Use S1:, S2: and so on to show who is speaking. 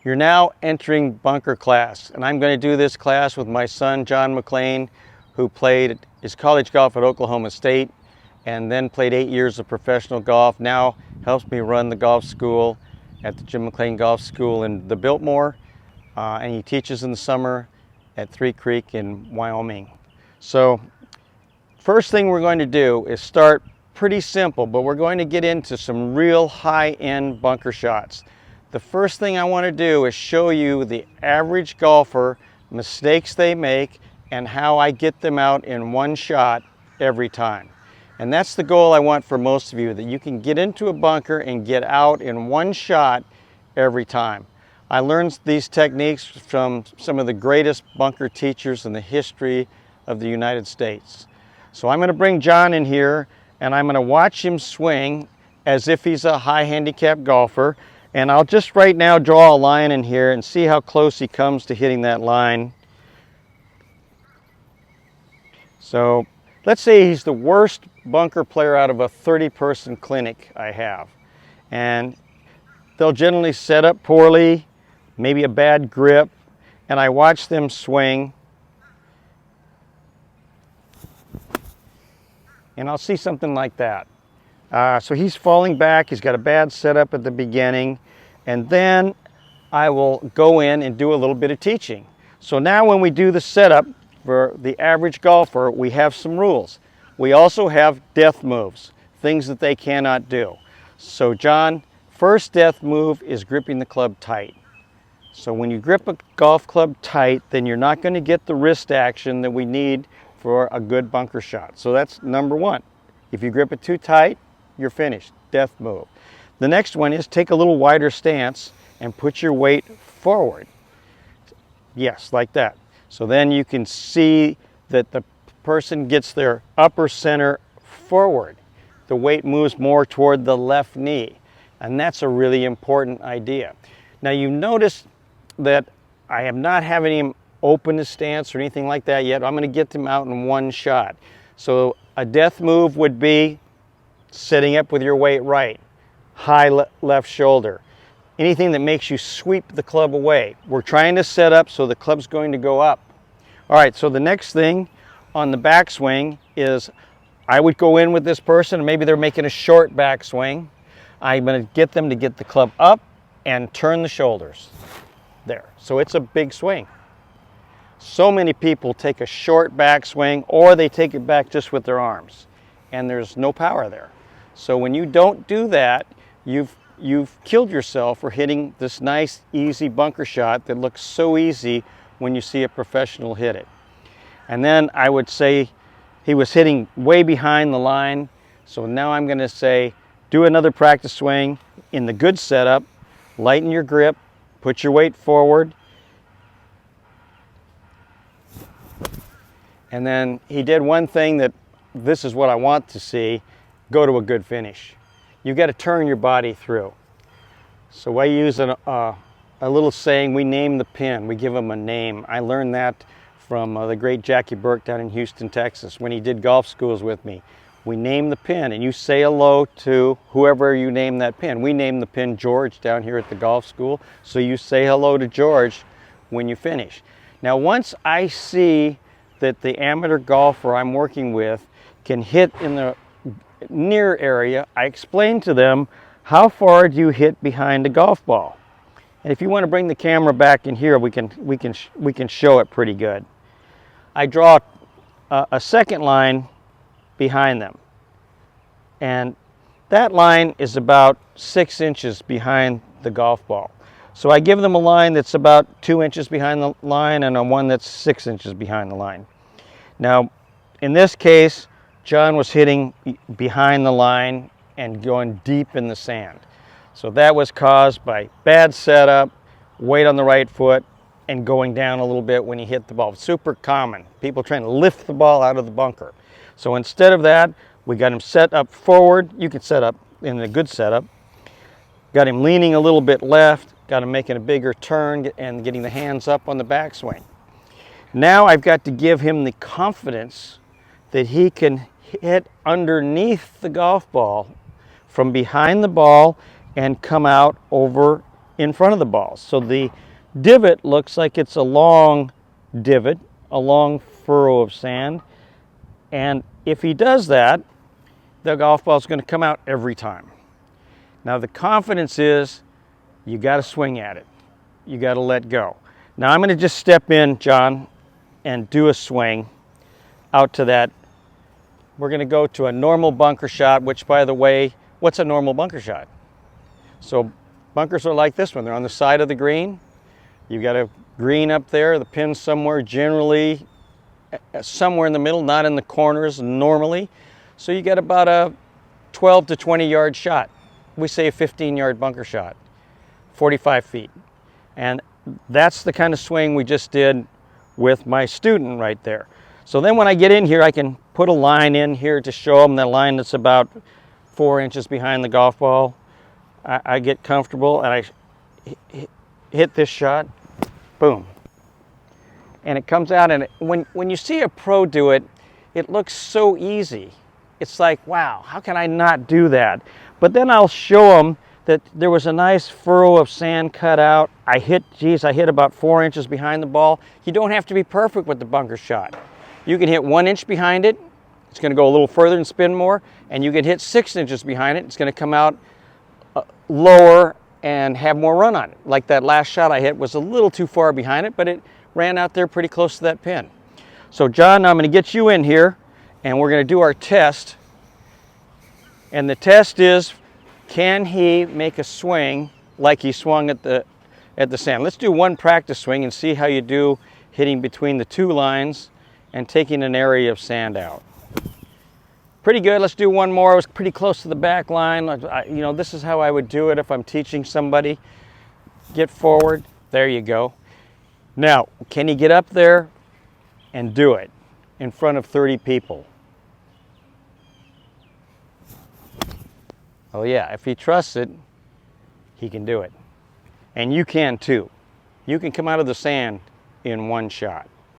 S1: You're now entering bunker class, and I'm going to do this class with my son, John McLean, who played his college golf at Oklahoma State and then played 8 years of professional golf. Now helps me run the golf school at the Jim McLean Golf School in the Biltmore, and he teaches in the summer at Three Creek in Wyoming. So first thing we're going to do is start pretty simple, but we're going to get into some real high-end bunker shots. The first thing I want to do is show you the average golfer, mistakes they make, and how I get them out in one shot every time. And that's the goal I want for most of you, that you can get into a bunker and get out in one shot every time. I learned these techniques from some of the greatest bunker teachers in the history of the United States. So I'm going to bring John in here and I'm going to watch him swing as if he's a high handicap golfer. And I'll just right now draw a line in here and see how close he comes to hitting that line. So let's say he's the worst bunker player out of a 30-person clinic I have. And they'll generally set up poorly, maybe a bad grip, and I watch them swing. And I'll see something like that. So he's falling back, he's got a bad setup at the beginning, and then I will go in and do a little bit of teaching. So now when we do the setup for the average golfer, we have some rules. We also have death moves, things that they cannot do. So John, first death move is gripping the club tight. So when you grip a golf club tight, then you're not going to get the wrist action that we need for a good bunker shot. So that's number one. If you grip it too tight, you're finished. Death move. The next one is take a little wider stance and put your weight forward. Yes, like that. So then you can see that the person gets their upper center forward. The weight moves more toward the left knee. And that's a really important idea. Now you notice that I am not having him open his stance or anything like that yet. I'm going to get them out in one shot. So a death move would be sitting up with your weight right, high left shoulder. Anything that makes you sweep the club away. We're trying to set up so the club's going to go up. All right, so the next thing on the backswing is I would go in with this person, and maybe they're making a short backswing. I'm going to get them to get the club up and turn the shoulders. There. So it's a big swing. So many people take a short backswing or they take it back just with their arms, and there's no power there. So when you don't do that, you've killed yourself for hitting this nice, easy bunker shot that looks so easy when you see a professional hit it. And then I would say he was hitting way behind the line. So now I'm going to say, do another practice swing in the good setup, lighten your grip, put your weight forward. And then he did one thing that this is what I want to see, go to a good finish. You've got to turn your body through. So I use a little saying, we name the pin, we give them a name. I learned that from the great Jackie Burke down in Houston, Texas, when he did golf schools with me. We name the pin and you say hello to whoever you name that pin. We name the pin George down here at the golf school, so you say hello to George when you finish. Now once I see that the amateur golfer I'm working with can hit in the near area, I explain to them, how far do you hit behind a golf ball? And if you want to bring the camera back in here, we can show it pretty good. I draw a second line behind them, and that line is about 6 inches behind the golf ball. So I give them a line that's about 2 inches behind the line and a one that's 6 inches behind the line. Now, in this case, John was hitting behind the line and going deep in the sand. So that was caused by bad setup, weight on the right foot, and going down a little bit when he hit the ball. Super common. People trying to lift the ball out of the bunker. So instead of that, we got him set up forward. You can set up in a good setup. Got him leaning a little bit left, got him making a bigger turn and getting the hands up on the backswing. Now I've got to give him the confidence that he can hit underneath the golf ball from behind the ball and come out over in front of the ball. So the divot looks like it's a long divot, a long furrow of sand. And if he does that, the golf ball is going to come out every time. Now the confidence is you got to swing at it. You got to let go. Now I'm going to just step in, John, and do a swing out to that. We're going to go to a normal bunker shot, which, by the way, what's a normal bunker shot? So bunkers are like this one. They're on the side of the green. You've got a green up there, the pin's somewhere, generally somewhere in the middle, not in the corners normally. So you get about a 12 to 20 yard shot. We say a 15-yard bunker shot, 45 feet. And that's the kind of swing we just did with my student right there. So then when I get in here, I can put a line in here to show them the line that's about 4 inches behind the golf ball. I get comfortable and I hit this shot, boom. And it comes out, and when you see a pro do it, it looks so easy. It's like, wow, how can I not do that? But then I'll show them that there was a nice furrow of sand cut out. I hit about 4 inches behind the ball. You don't have to be perfect with the bunker shot. You can hit 1 inch behind it. It's going to go a little further and spin more. And you can hit 6 inches behind it. It's going to come out lower and have more run on it. Like that last shot I hit was a little too far behind it, but it ran out there pretty close to that pin. So John, I'm going to get you in here and we're going to do our test. And the test is, can he make a swing like he swung at the sand? Let's do one practice swing and see how you do hitting between the two lines and taking an area of sand out. Pretty good. Let's do one more. I was pretty close to the back line. You know, this is how I would do it if I'm teaching somebody. Get forward. There you go. Now, can he get up there and do it in front of 30 people? Oh yeah, if he trusts it, he can do it. And you can too. You can come out of the sand in one shot.